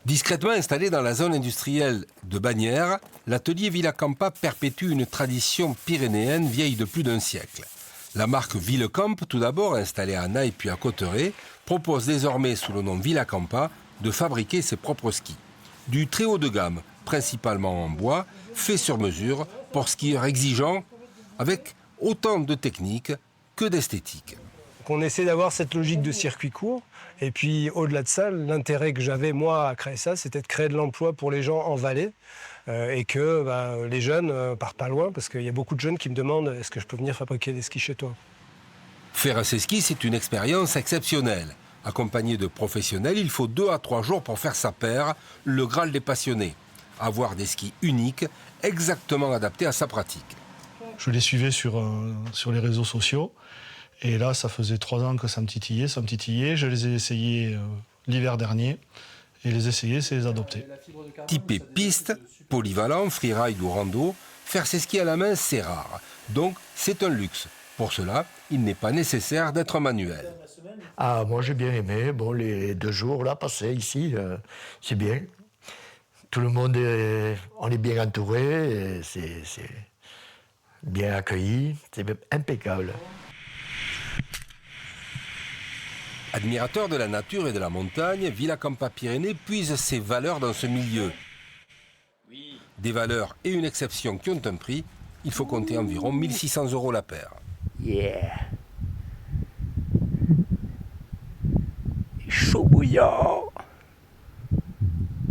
Discrètement installé dans la zone industrielle de Bagnères, l'atelier Villacampa perpétue une tradition pyrénéenne vieille de plus d'un siècle. La marque Villecamp, tout d'abord installée à Naï puis à Cauterets, propose désormais sous le nom Villacampa de fabriquer ses propres skis. Du très haut de gamme, principalement en bois, fait sur mesure pour skieurs exigeants, avec autant de technique que d'esthétique. On essaie d'avoir cette logique de circuit court. Et puis, au-delà de ça, l'intérêt que j'avais, moi, à créer ça, c'était de créer de l'emploi pour les gens en vallée et que les jeunes partent pas loin, parce qu'il y a beaucoup de jeunes qui me demandent « Est-ce que je peux venir fabriquer des skis chez toi ?» Faire ses skis, c'est une expérience exceptionnelle. Accompagné de professionnels, il faut 2 à 3 jours pour faire sa paire, le Graal des passionnés. Avoir des skis uniques, exactement adaptés à sa pratique. Je les suivais sur les réseaux sociaux. Et là, ça faisait 3 ans que ça me titillait. Je les ai essayés l'hiver dernier. Et les essayer, c'est les adopter. Typé piste, polyvalent, freeride ou rando, faire ses skis à la main, c'est rare. Donc, c'est un luxe. Pour cela, il n'est pas nécessaire d'être manuel. Ah, moi, j'ai bien aimé. Bon, les 2 jours là passés ici, c'est bien. Tout le monde, on est bien entouré. C'est bien accueilli. C'est impeccable. Admirateur de la nature et de la montagne, Villacampa Pyrénées puise ses valeurs dans ce milieu. Des valeurs et une exception qui ont un prix, il faut compter environ 1 600 € la paire. Yeah. Chaud bouillant.